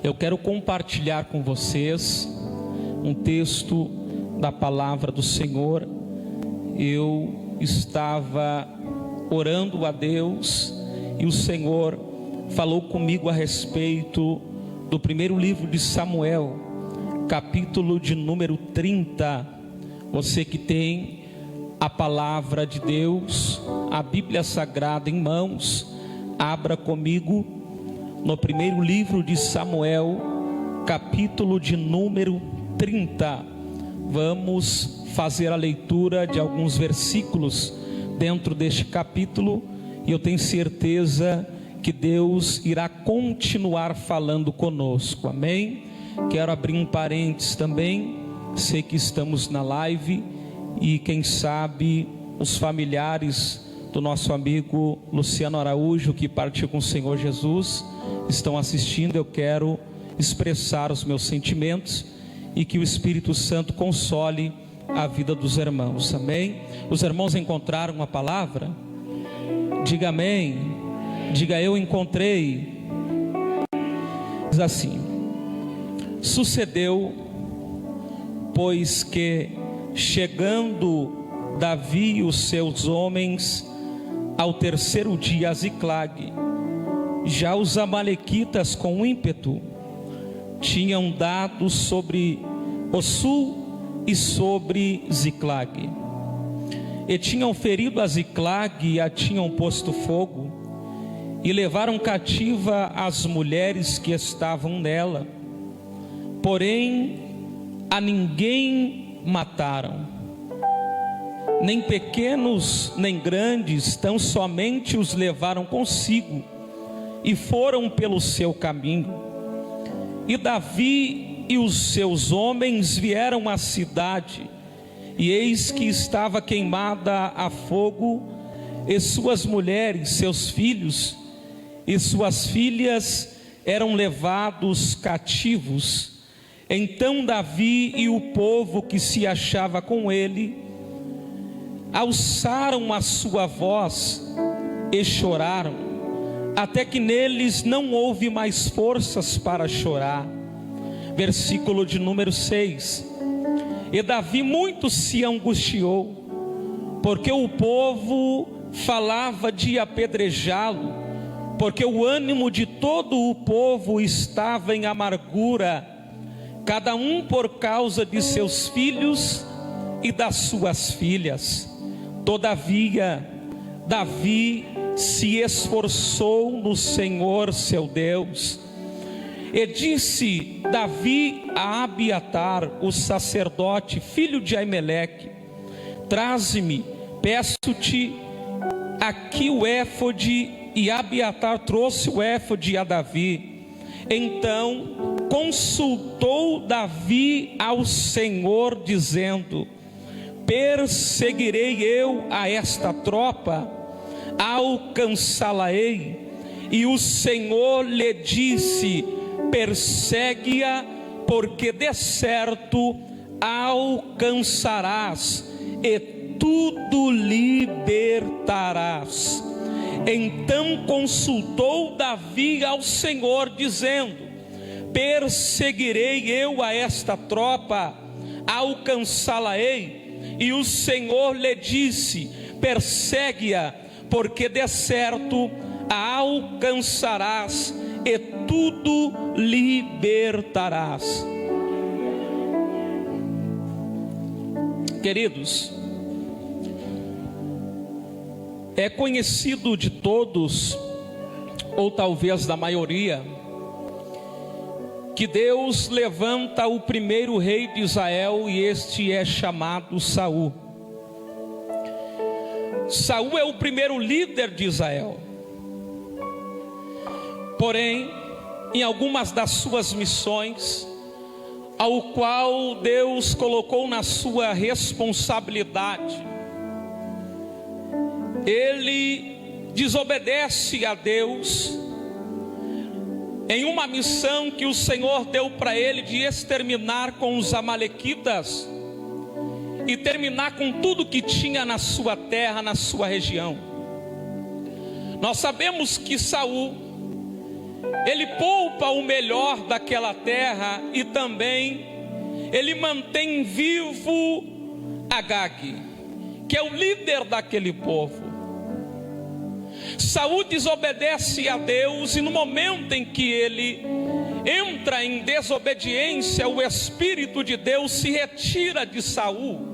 Eu quero compartilhar com vocês um texto da palavra do Senhor. Eu estava orando a Deus e o Senhor falou comigo a respeito do primeiro livro de Samuel, capítulo de número 30. Você que tem a palavra de Deus, a Bíblia Sagrada em mãos, abra comigo no primeiro livro de Samuel, capítulo de número 30. Vamos fazer a leitura de alguns versículos dentro deste capítulo, e eu tenho certeza que Deus irá continuar falando conosco, amém? Quero abrir um parênteses também. Sei que estamos na live e quem sabe os familiares do nosso amigo Luciano Araújo, que partiu com o Senhor Jesus, estão assistindo. Eu quero expressar os meus sentimentos e que o Espírito Santo console a vida dos irmãos, amém? Os irmãos encontraram a palavra? Diga amém. Diga: eu encontrei. Diz assim: sucedeu, pois que chegando Davi e os seus homens ao terceiro dia a Ziclag, já os amalequitas com ímpeto tinham dado sobre o sul e sobre Ziclag, e tinham ferido a Ziclag e a tinham posto fogo, e levaram cativa as mulheres que estavam nela, porém a ninguém mataram, nem pequenos nem grandes, tão somente os levaram consigo e foram pelo seu caminho. E Davi e os seus homens vieram à cidade, e eis que estava queimada a fogo, e suas mulheres, seus filhos e suas filhas eram levados cativos. Então Davi e o povo que se achava com ele alçaram a sua voz e choraram, até que neles não houve mais forças para chorar. Versículo de número 6. E Davi muito se angustiou, porque o povo falava de apedrejá-lo, porque o ânimo de todo o povo estava em amargura, cada um por causa de seus filhos e das suas filhas. Todavia Davi se esforçou no Senhor seu Deus, e disse Davi a Abiatar, o sacerdote, filho de Aimeleque: traze-me, peço-te, aqui o éfode. E Abiatar trouxe o éfode a Davi. Então consultou Davi ao Senhor, dizendo: perseguirei eu a esta tropa, alcançá-la-ei? E o Senhor lhe disse: persegue-a, porque de certo alcançarás e tudo libertarás. Então consultou Davi ao Senhor, dizendo: perseguirei eu a esta tropa, alcançá-la-ei? E o Senhor lhe disse: persegue-a, porque de certo a alcançarás e tudo libertarás. Queridos, é conhecido de todos, ou talvez da maioria, que Deus levanta o primeiro rei de Israel, e este é chamado Saul. Saul é o primeiro líder de Israel. Porém, em algumas das suas missões, ao qual Deus colocou na sua responsabilidade, ele desobedece a Deus em uma missão que o Senhor deu para ele, de exterminar com os amalequitas e terminar com tudo que tinha na sua terra, na sua região. Nós sabemos que Saul, ele poupa o melhor daquela terra e também ele mantém vivo Agag, que é o líder daquele povo. Saul desobedece a Deus, e no momento em que ele entra em desobediência, o Espírito de Deus se retira de Saul,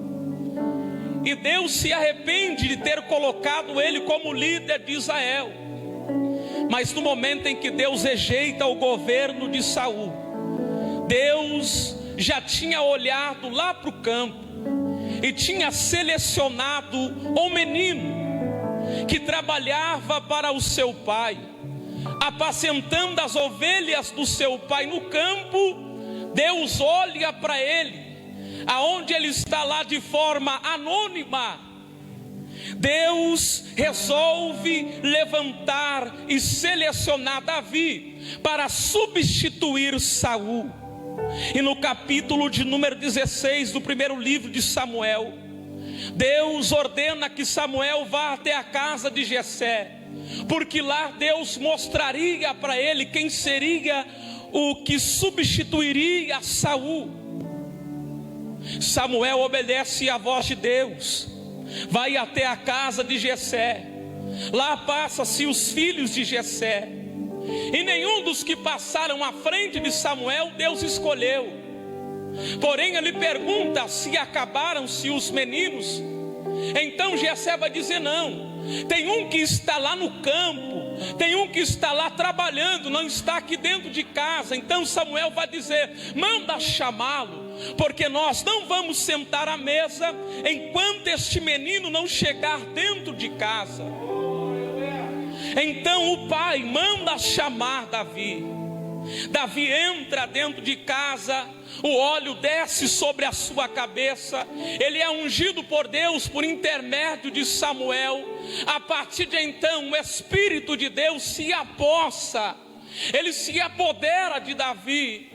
e Deus se arrepende de ter colocado ele como líder de Israel. Mas no momento em que Deus rejeita o governo de Saul, Deus já tinha olhado lá para o campo e tinha selecionado um menino que trabalhava para o seu pai, apacentando as ovelhas do seu pai no campo. Deus olha para ele, aonde ele está lá de forma anônima. Deus resolve levantar e selecionar Davi para substituir Saul. E no capítulo de número 16 do primeiro livro de Samuel, Deus ordena que Samuel vá até a casa de Jessé, porque lá Deus mostraria para ele quem seria o que substituiria Saul. Samuel obedece à voz de Deus, vai até a casa de Jessé. Lá passa-se os filhos de Jessé, e nenhum dos que passaram à frente de Samuel Deus escolheu. Porém ele pergunta se acabaram-se os meninos. Então Jessé vai dizer: não, tem um que está lá no campo, tem um que está lá trabalhando, não está aqui dentro de casa. Então Samuel vai dizer: manda chamá-lo, porque nós não vamos sentar à mesa enquanto este menino não chegar dentro de casa. Então o pai manda chamar Davi. Davi entra dentro de casa, o óleo desce sobre a sua cabeça, ele é ungido por Deus por intermédio de Samuel. A partir de então o Espírito de Deus se apossa, ele se apodera de Davi,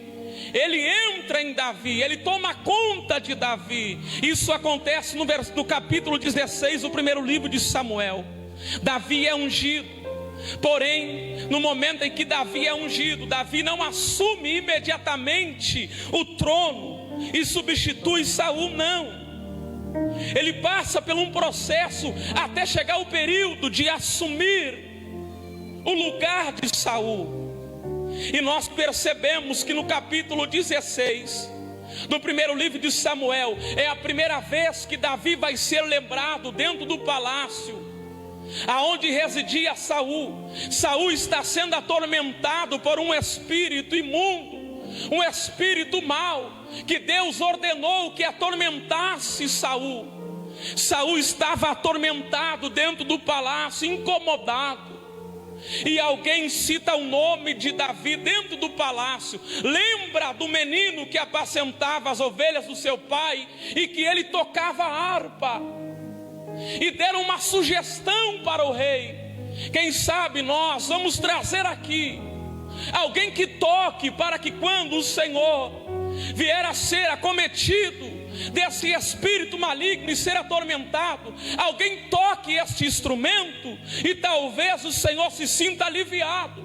ele entra em Davi, ele toma conta de Davi. Isso acontece no capítulo 16 do primeiro livro de Samuel. Davi é ungido. Porém, no momento em que Davi é ungido, Davi não assume imediatamente o trono e substitui Saul, não. Ele passa por um processo até chegar o período de assumir o lugar de Saul. E nós percebemos que no capítulo 16 do primeiro livro de Samuel é a primeira vez que Davi vai ser lembrado dentro do palácio aonde residia Saul. Saul está sendo atormentado por um espírito imundo, um espírito mau, que Deus ordenou que atormentasse Saul. Saul estava atormentado dentro do palácio, incomodado. E alguém cita o nome de Davi dentro do palácio. Lembra do menino que apacentava as ovelhas do seu pai e que ele tocava harpa. E deram uma sugestão para o rei: quem sabe nós vamos trazer aqui alguém que toque, para que quando o Senhor vier a ser acometido desse espírito maligno e ser atormentado, alguém toque este instrumento e talvez o Senhor se sinta aliviado.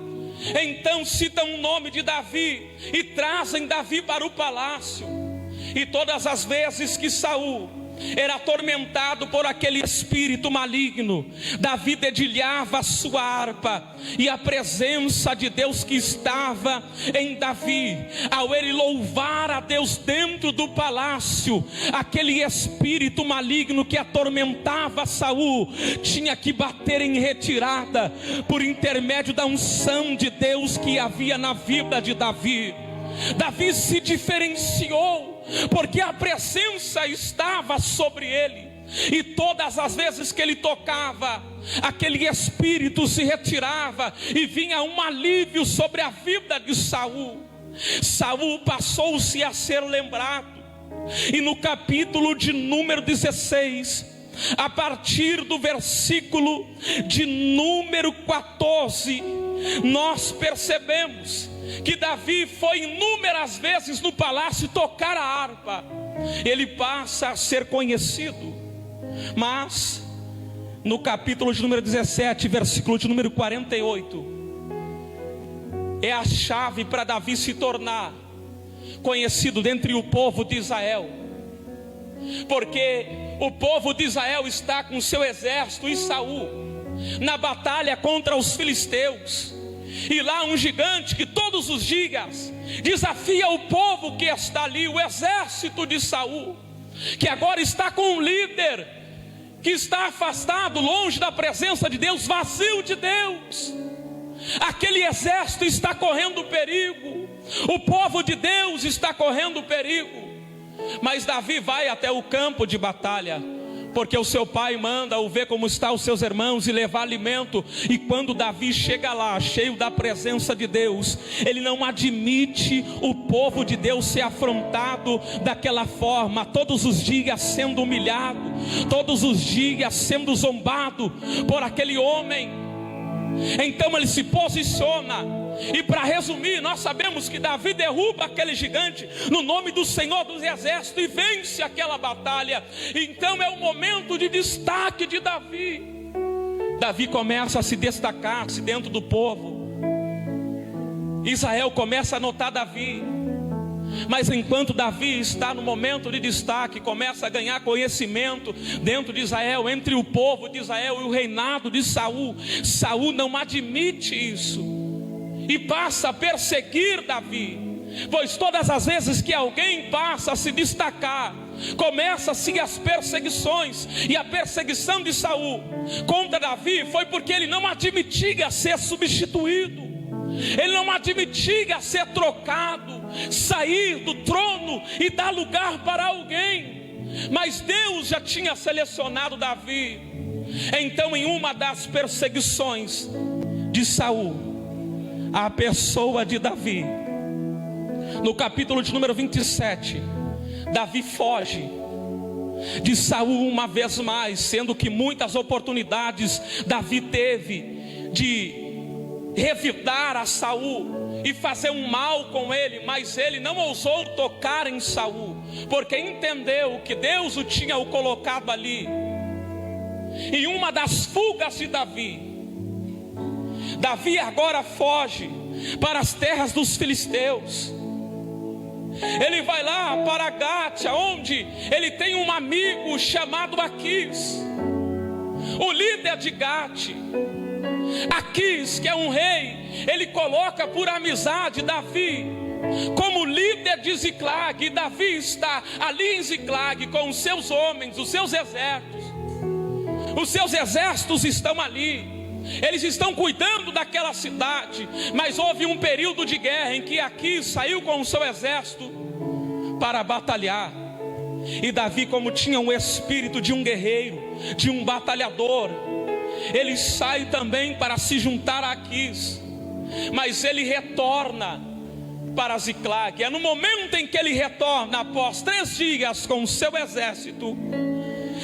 Então citam o nome de Davi e trazem Davi para o palácio. E todas as vezes que Saul era atormentado por aquele espírito maligno, Davi dedilhava a sua harpa, e a presença de Deus que estava em Davi, ao ele louvar a Deus dentro do palácio, aquele espírito maligno que atormentava Saul tinha que bater em retirada por intermédio da unção de Deus que havia na vida de Davi. Davi se diferenciou porque a presença estava sobre ele, e todas as vezes que ele tocava, aquele espírito se retirava e vinha um alívio sobre a vida de Saul. Saul passou-se a ser lembrado, e no capítulo de número 16, a partir do versículo de número 14, nós percebemos que Davi foi inúmeras vezes no palácio tocar a harpa. Ele passa a ser conhecido. Mas no capítulo de número 17, versículo de número 48, é a chave para Davi se tornar conhecido dentre o povo de Israel, porque o povo de Israel está com seu exército e Saul na batalha contra os filisteus, e lá um gigante que todos os dias desafia o povo que está ali, o exército de Saul, que agora está com um líder que está afastado, longe da presença de Deus, vazio de Deus. Aquele exército está correndo perigo, o povo de Deus está correndo perigo. Mas Davi vai até o campo de batalha, porque o seu pai manda-o ver como estão os seus irmãos e levar alimento. E quando Davi chega lá, cheio da presença de Deus, ele não admite o povo de Deus ser afrontado daquela forma, todos os dias sendo humilhado, todos os dias sendo zombado por aquele homem. Então ele se posiciona, e para resumir, nós sabemos que Davi derruba aquele gigante no nome do Senhor dos Exércitos e vence aquela batalha. Então é o momento de destaque de Davi. Davi começa a se destacar-se dentro do povo. Israel começa a notar Davi. Mas enquanto Davi está no momento de destaque, começa a ganhar conhecimento dentro de Israel, entre o povo de Israel e o reinado de Saul, Saul não admite isso e passa a perseguir Davi. Pois todas as vezes que alguém passa a se destacar, começa-se as perseguições. E a perseguição de Saul contra Davi foi porque ele não admitia ser substituído, ele não admitia ser trocado, sair do trono e dar lugar para alguém. Mas Deus já tinha selecionado Davi. Então, em uma das perseguições de Saul, a pessoa de Davi, no capítulo de número 27, Davi foge de Saul uma vez mais, sendo que muitas oportunidades Davi teve de revidar a Saul e fazer um mal com ele, mas ele não ousou tocar em Saul, porque entendeu que Deus o tinha colocado ali. E uma das fugas de Davi, Davi agora foge para as terras dos filisteus. Ele vai lá para Gátia, onde ele tem um amigo chamado Aquis, o líder de Gate. Aquis, que é um rei, ele coloca por amizade Davi como líder de Ziclag. E Davi está ali em Ziclag com os seus homens, os seus exércitos. Os seus exércitos estão ali, eles estão cuidando daquela cidade. Mas houve um período de guerra em que Aquis saiu com o seu exército para batalhar. E Davi, como tinha um espírito de um guerreiro, de um batalhador, ele sai também para se juntar a Aquis. Mas ele retorna para Ziclag. É no momento em que ele retorna, após 3 dias com o seu exército,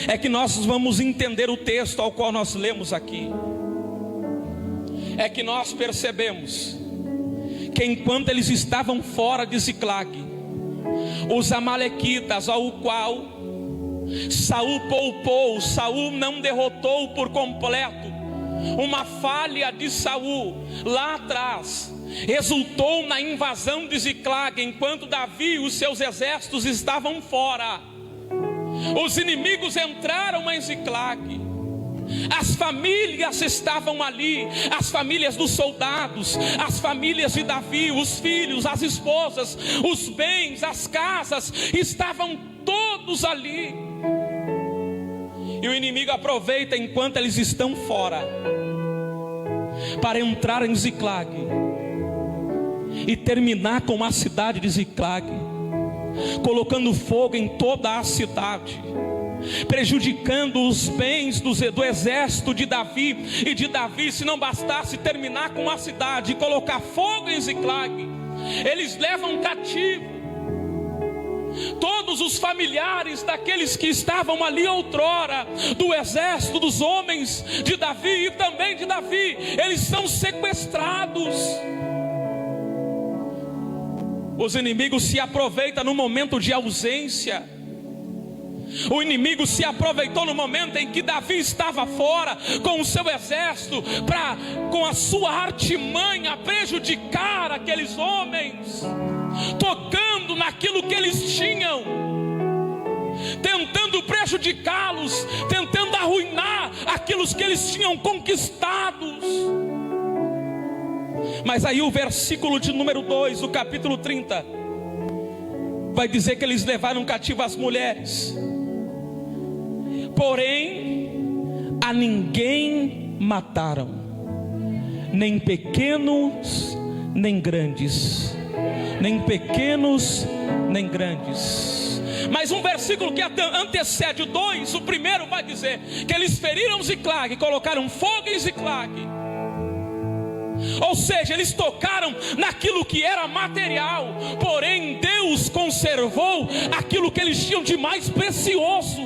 é que nós vamos entender o texto ao qual nós lemos aqui. É que nós percebemos que enquanto eles estavam fora de Ziclag, os amalequitas, ao qual Saul poupou, Saul não derrotou por completo, uma falha de Saul lá atrás resultou na invasão de Ziclag. Enquanto Davi e os seus exércitos estavam fora, os inimigos entraram em Ziclag. As famílias estavam ali, as famílias dos soldados, as famílias de Davi, os filhos, as esposas, os bens, as casas, estavam todos ali. E o inimigo aproveita enquanto eles estão fora para entrar em Ziclag e terminar com a cidade de Ziclag, colocando fogo em toda a cidade, prejudicando os bens do exército de Davi. E de Davi, se não bastasse terminar com a cidade e colocar fogo em Ziclag, eles levam cativo todos os familiares daqueles que estavam ali outrora, do exército, dos homens de Davi e também de Davi. Eles são sequestrados. Os inimigos se aproveitam no momento de ausência O inimigo se aproveitou no momento em que Davi estava fora com o seu exército, para com a sua artimanha prejudicar aqueles homens, tocando naquilo que eles tinham, tentando prejudicá-los, tentando arruinar aquilo que eles tinham conquistados. Mas aí o versículo de número 2 do capítulo 30 vai dizer que eles levaram cativo as mulheres, porém a ninguém mataram, nem pequenos nem grandes, nem pequenos nem grandes. Mas um versículo que antecede o 2, o primeiro vai dizer que eles feriram Ziclag, colocaram fogo em Ziclag. Ou seja, eles tocaram naquilo que era material, porém Deus conservou aquilo que eles tinham de mais precioso.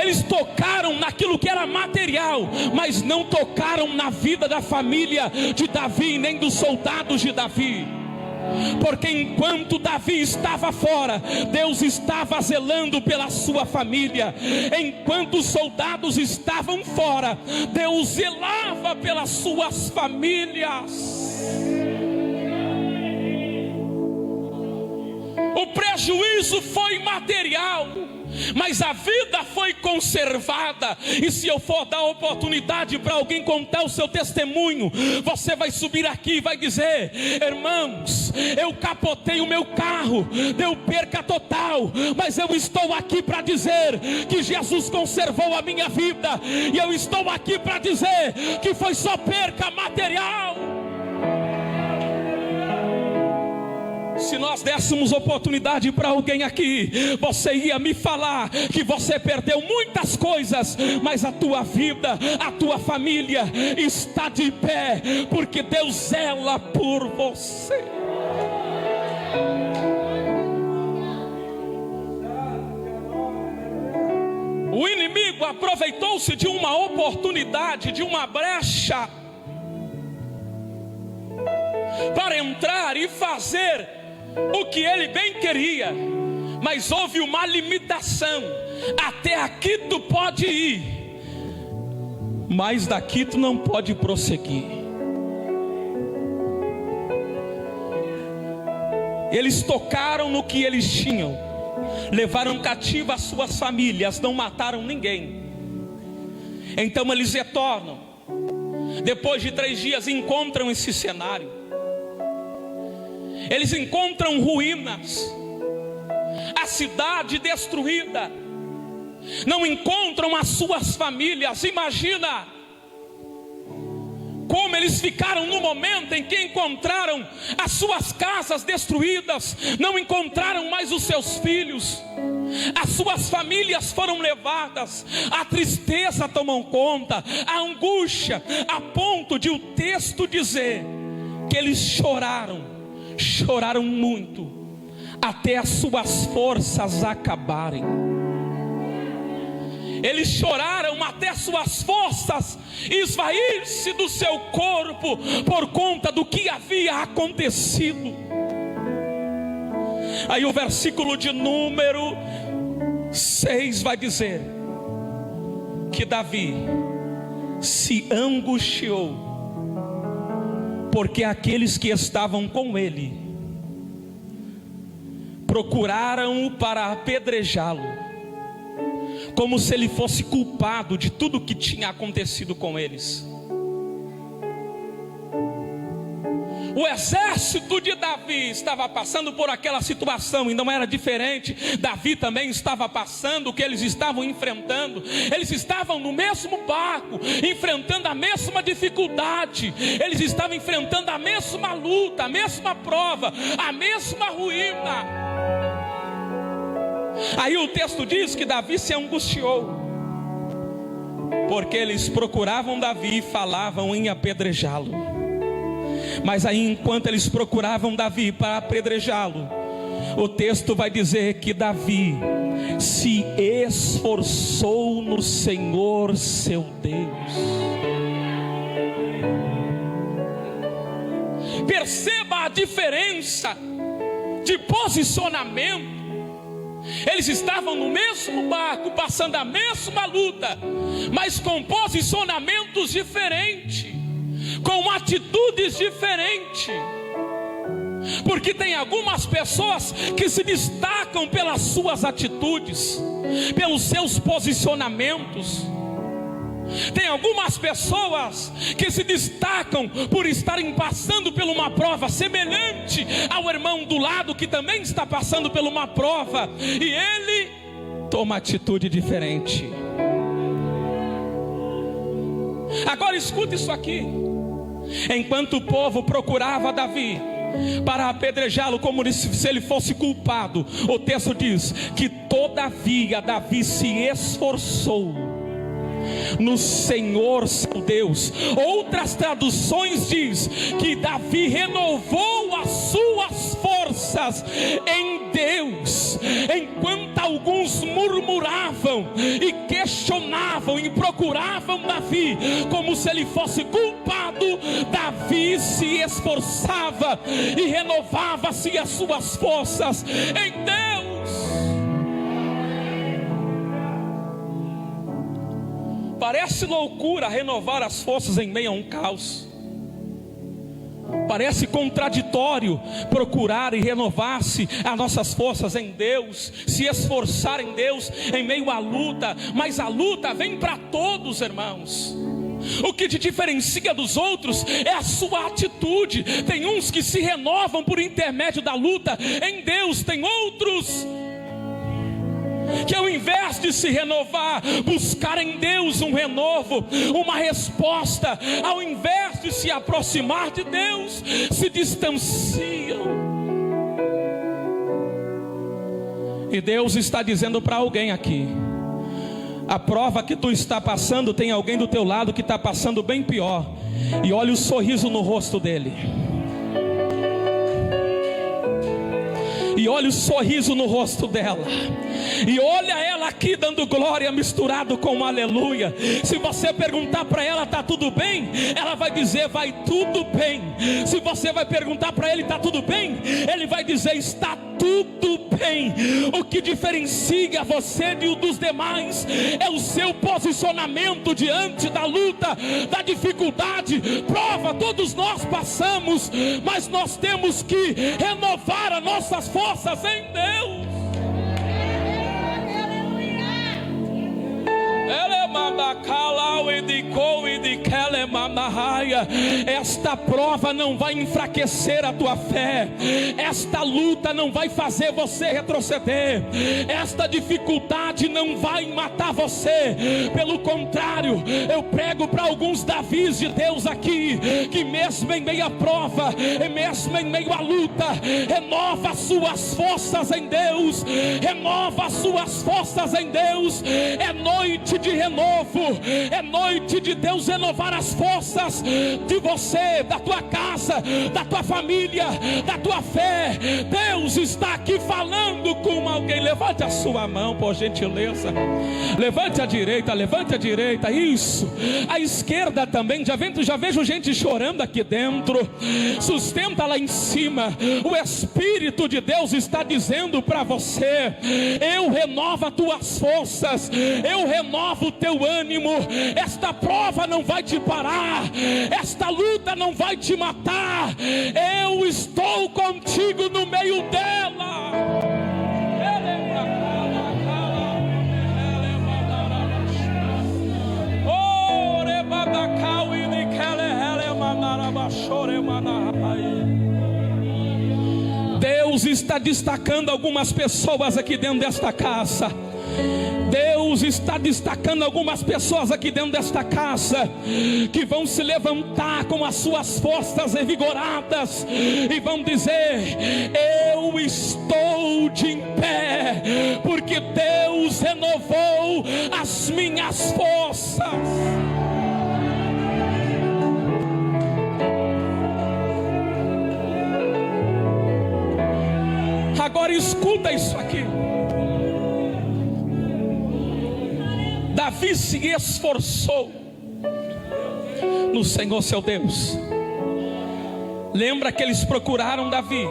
Eles tocaram naquilo que era material, mas não tocaram na vida da família de Davi, nem dos soldados de Davi. Porque enquanto Davi estava fora, Deus estava zelando pela sua família. Enquanto os soldados estavam fora, Deus zelava pelas suas famílias. O prejuízo foi material, mas a vida foi conservada. E se eu for dar oportunidade para alguém contar o seu testemunho, você vai subir aqui e vai dizer: irmãos, eu capotei o meu carro, deu perca total, mas eu estou aqui para dizer que Jesus conservou a minha vida. E eu estou aqui para dizer que foi só perca material. Se nós dessemos oportunidade para alguém aqui, você ia me falar que você perdeu muitas coisas, mas a tua vida, a tua família está de pé, porque Deus zela por você. O inimigo aproveitou-se de uma oportunidade, de uma brecha, para entrar e fazer o que ele bem queria. Mas houve uma limitação: até aqui tu pode ir, mas daqui tu não pode prosseguir. Eles tocaram no que eles tinham, levaram cativo as suas famílias, não mataram ninguém. Então eles retornam. Depois de 3 dias encontram esse cenário. Eles encontram ruínas, a cidade destruída, não encontram as suas famílias. Imagina como eles ficaram no momento em que encontraram as suas casas destruídas, não encontraram mais os seus filhos, as suas famílias foram levadas, a tristeza tomou conta, a angústia, a ponto de o texto dizer que eles choraram muito, até as suas forças acabarem. Eles choraram até suas forças esvair-se do seu corpo, por conta do que havia acontecido. Aí o versículo de número 6 vai dizer que Davi se angustiou, porque aqueles que estavam com ele procuraram-o para apedrejá-lo, como se ele fosse culpado de tudo que tinha acontecido com eles. O exército de Davi estava passando por aquela situação, e não era diferente. Davi também estava passando o que eles estavam enfrentando. Eles estavam no mesmo barco, enfrentando a mesma dificuldade. Eles estavam enfrentando a mesma luta, a mesma prova, a mesma ruína. Aí o texto diz que Davi se angustiou, porque eles procuravam Davi e falavam em apedrejá-lo. Mas aí, enquanto eles procuravam Davi para apedrejá-lo, o texto vai dizer que Davi se esforçou no Senhor seu Deus. Perceba a diferença de posicionamento. Eles estavam no mesmo barco, passando a mesma luta, mas com posicionamentos diferentes, com atitudes diferentes. Porque tem algumas pessoas que se destacam pelas suas atitudes, pelos seus posicionamentos. Tem algumas pessoas que se destacam por estarem passando por uma prova semelhante ao irmão do lado, que também está passando por uma prova, e ele toma atitude diferente. Agora escuta isso aqui. Enquanto o povo procurava Davi para apedrejá-lo como se ele fosse culpado, o texto diz que todavia Davi se esforçou no Senhor seu Deus. Outras traduções diz que Davi renovou as suas forças em Deus. Enquanto alguns murmuravam e questionavam e procuravam Davi como se ele fosse culpado, Davi se esforçava e renovava-se as suas forças em Deus. Parece loucura renovar as forças em meio a um caos. Parece contraditório procurar e renovar-se as nossas forças em Deus, se esforçar em Deus em meio à luta. Mas a luta vem para todos, irmãos. O que te diferencia dos outros é a sua atitude. Tem uns que se renovam por intermédio da luta em Deus, tem outros que ao invés de se renovar, buscar em Deus um renovo, uma resposta, ao invés de se aproximar de Deus, se distanciam. E Deus está dizendo para alguém aqui: a prova que tu está passando, tem alguém do teu lado que está passando bem pior, e olha o sorriso no rosto dele. E olha o sorriso no rosto dela. E olha ela aqui dando glória misturado com aleluia. Se você perguntar para ela, está tudo bem? Ela vai dizer, vai tudo bem. Se você vai perguntar para ele, está tudo bem? Ele vai dizer, está tudo bem. O que diferencia você dos demais é o seu posicionamento diante da luta, da dificuldade. Prova todos nós passamos, mas nós temos que renovar as nossas forças em Deus. Esta prova não vai enfraquecer a tua fé. Esta luta não vai fazer você retroceder. Esta dificuldade não vai matar você. Pelo contrário, eu prego para alguns Davis de Deus aqui, que mesmo em meio à prova, e mesmo em meio à luta, renova as suas forças em Deus. Renova as suas forças em Deus. É noite de renovo. É noite de Deus renovar as forças de você, da tua casa, da tua família, da tua fé. Deus está aqui falando com alguém. Levante a sua mão, por gentileza. Levante a direita, levante a direita. Isso. A esquerda também. Já vejo gente chorando aqui dentro. Sustenta lá em cima. O Espírito de Deus está dizendo para você: eu renovo as tuas forças, eu renovo o teu ânimo. Esta prova não vai te parar, esta luta não vai te matar. Eu estou contigo no meio dela. Deus está destacando algumas pessoas aqui dentro desta casa. Deus está destacando algumas pessoas aqui dentro desta casa, que vão se levantar com as suas forças revigoradas e vão dizer: eu estou de pé, porque Deus renovou as minhas forças. Agora escuta isso aqui. Davi se esforçou no Senhor seu Deus. Lembra que eles procuraram Davi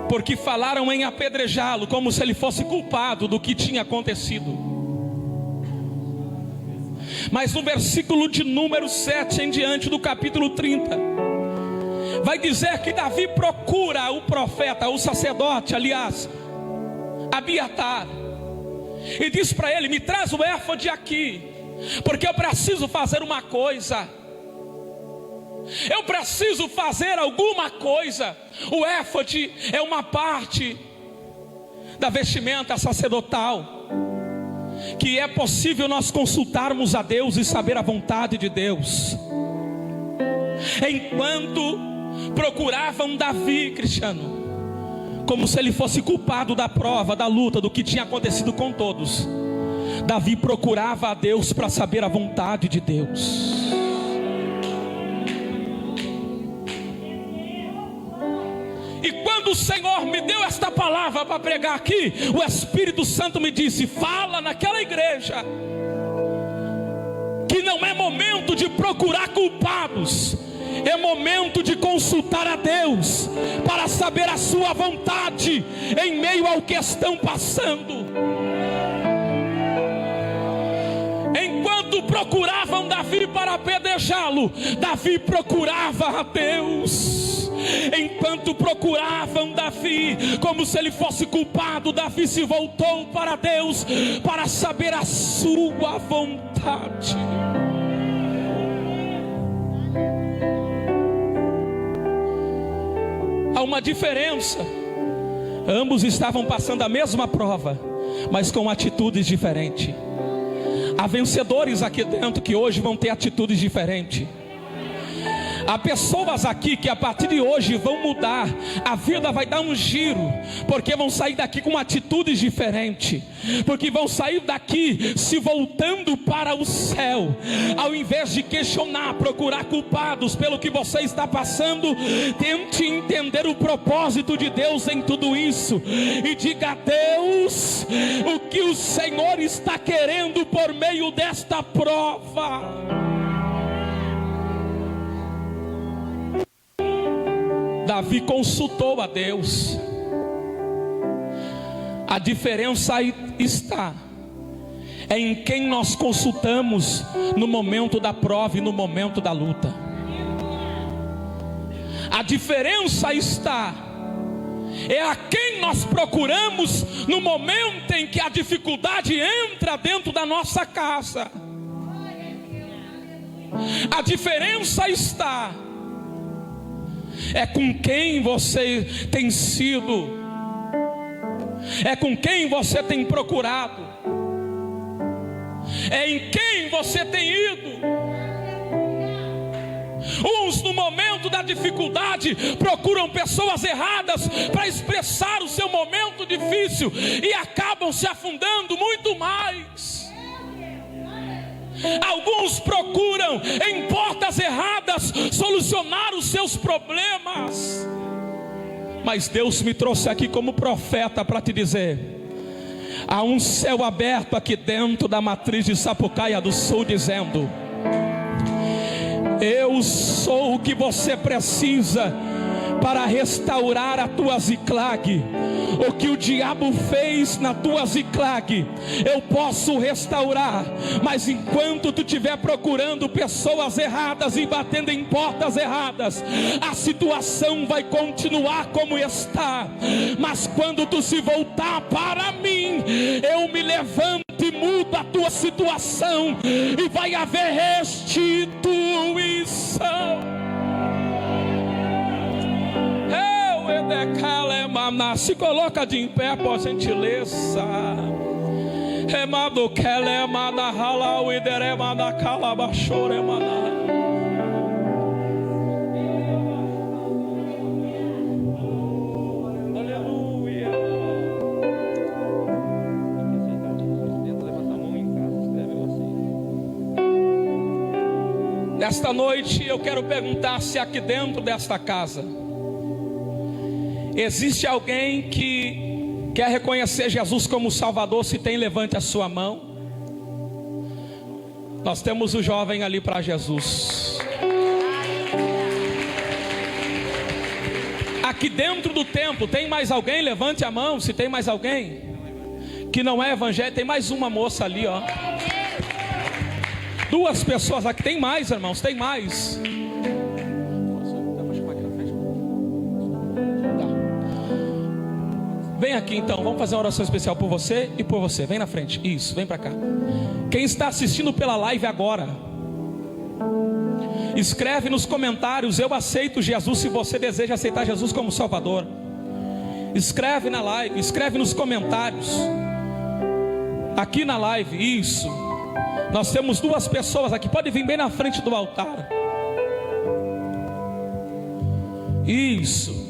porque falaram em apedrejá-lo, como se ele fosse culpado do que tinha acontecido. Mas no versículo de número 7 em diante do capítulo 30, vai dizer que Davi procura o profeta, o sacerdote, aliás, Abiatar, e diz para ele: me traz o éfode aqui, porque eu preciso fazer uma coisa. Eu preciso fazer alguma coisa. O éfode é uma parte da vestimenta sacerdotal, que é possível nós consultarmos a Deus e saber a vontade de Deus. Enquanto procuravam Davi, Cristiano, como se ele fosse culpado da prova, da luta, do que tinha acontecido com todos, Davi procurava a Deus para saber a vontade de Deus. E quando o Senhor me deu esta palavra para pregar aqui, o Espírito Santo me disse: fala naquela igreja que não é momento de procurar culpados, é momento de consultar a Deus para saber a sua vontade em meio ao que estão passando. Enquanto procuravam Davi para apedrejá-lo, Davi procurava a Deus. Enquanto procuravam Davi como se ele fosse culpado, Davi se voltou para Deus para saber a sua vontade. Há uma diferença. Ambos estavam passando a mesma prova, mas com atitudes diferentes. Há vencedores aqui dentro que hoje vão ter atitudes diferentes. Há pessoas aqui que a partir de hoje vão mudar. A vida vai dar um giro, porque vão sair daqui com atitudes diferentes, porque vão sair daqui se voltando para o céu. Ao invés de questionar, procurar culpados pelo que você está passando, tente entender o propósito de Deus em tudo isso, e diga a Deus o que o Senhor está querendo por meio desta prova. Davi consultou a Deus. A diferença está em quem nós consultamos no momento da prova e no momento da luta. A diferença está a quem nós procuramos no momento em que a dificuldade entra dentro da nossa casa. A diferença está com quem você tem sido, com quem você tem procurado, em quem você tem ido. Uns no momento da dificuldade procuram pessoas erradas para expressar o seu momento difícil e acabam se afundando muito mais. Alguns procuram em portas erradas solucionar os seus problemas. Mas Deus me trouxe aqui como profeta para te dizer: há um céu aberto aqui dentro da matriz de Sapucaia do Sul, dizendo: eu sou o que você precisa para restaurar a tua Ziclag. O que o diabo fez na tua Ziclag, eu posso restaurar. Mas enquanto tu estiver procurando pessoas erradas e batendo em portas erradas, a situação vai continuar como está. Mas quando tu se voltar para mim, eu me levanto e mudo a tua situação, e vai haver restituição. Se coloca de em pé, por gentileza. Aleluia. Nesta noite eu quero perguntar se aqui dentro desta casa existe alguém que quer reconhecer Jesus como Salvador. Se tem, levante a sua mão. Nós temos o jovem ali para Jesus. Aqui dentro do templo, tem mais alguém? Levante a mão, se tem mais alguém que não é evangélico. Tem mais uma moça ali, ó. 2 pessoas aqui. Tem mais, irmãos, tem mais. Vem aqui então, vamos fazer uma oração especial por você e por você. Vem na frente, isso, vem para cá. Quem está assistindo pela live agora, escreve nos comentários: eu aceito Jesus, se você deseja aceitar Jesus como Salvador. Escreve na live, escreve nos comentários. Aqui na live, isso. Nós temos 2 pessoas aqui, pode vir bem na frente do altar. Isso.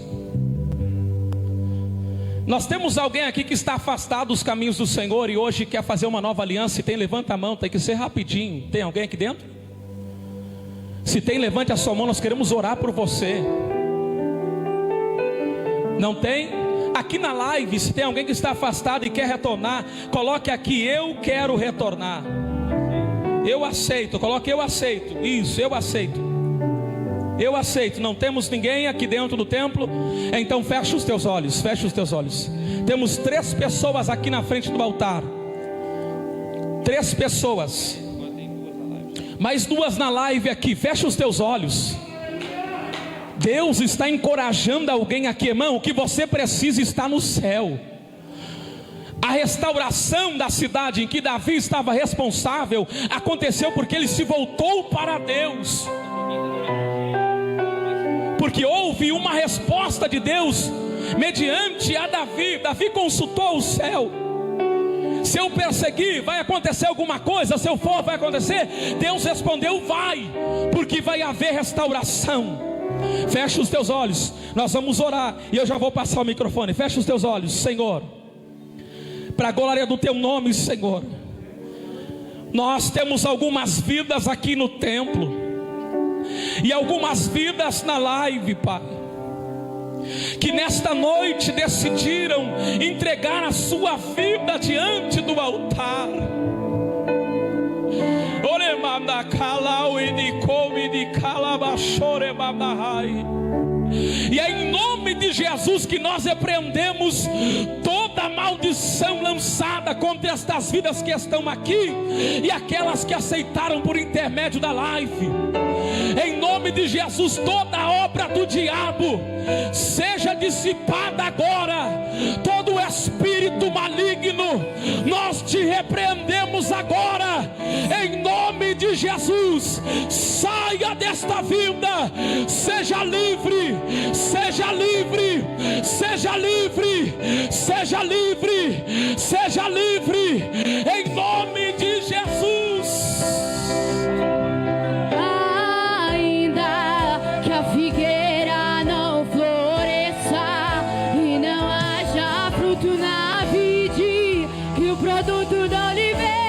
Nós temos alguém aqui que está afastado dos caminhos do Senhor e hoje quer fazer uma nova aliança. Se tem, levanta a mão, tem que ser rapidinho. Tem alguém aqui dentro? Se tem, levante a sua mão, nós queremos orar por você. Não tem? Aqui na live, se tem alguém que está afastado e quer retornar, coloque aqui: eu quero retornar. Eu aceito, coloque: eu aceito. Isso, eu aceito. Eu aceito. Não temos ninguém aqui dentro do templo? Então fecha os teus olhos, fecha os teus olhos. Temos 3 pessoas aqui na frente do altar. 3 pessoas. Mais 2 na live aqui. Fecha os teus olhos. Deus está encorajando alguém aqui, irmão. O que você precisa está no céu. A restauração da cidade em que Davi estava responsável aconteceu porque ele se voltou para Deus. Porque houve uma resposta de Deus mediante a Davi. Davi consultou o céu. Se eu perseguir, vai acontecer alguma coisa? Se eu for, vai acontecer? Deus respondeu: vai, porque vai haver restauração. Fecha os teus olhos, nós vamos orar e eu já vou passar o microfone. Fecha os teus olhos, Senhor, para a glória do teu nome, Senhor. Nós temos algumas vidas aqui no templo e algumas vidas na live, Pai, que nesta noite decidiram entregar a sua vida diante do altar. E é em nome de Jesus que nós repreendemos toda maldição lançada contra estas vidas que estão aqui e aquelas que aceitaram por intermédio da live. Em nome de Jesus, toda obra do diabo seja dissipada agora. Todo espírito maligno, nós te repreendemos agora. Em nome de Jesus, saia desta vida. Seja livre, seja livre, seja livre, seja livre, seja livre. Em nome de Jesus. Figueira não floresça e não haja fruto na vide, que o produto da oliveira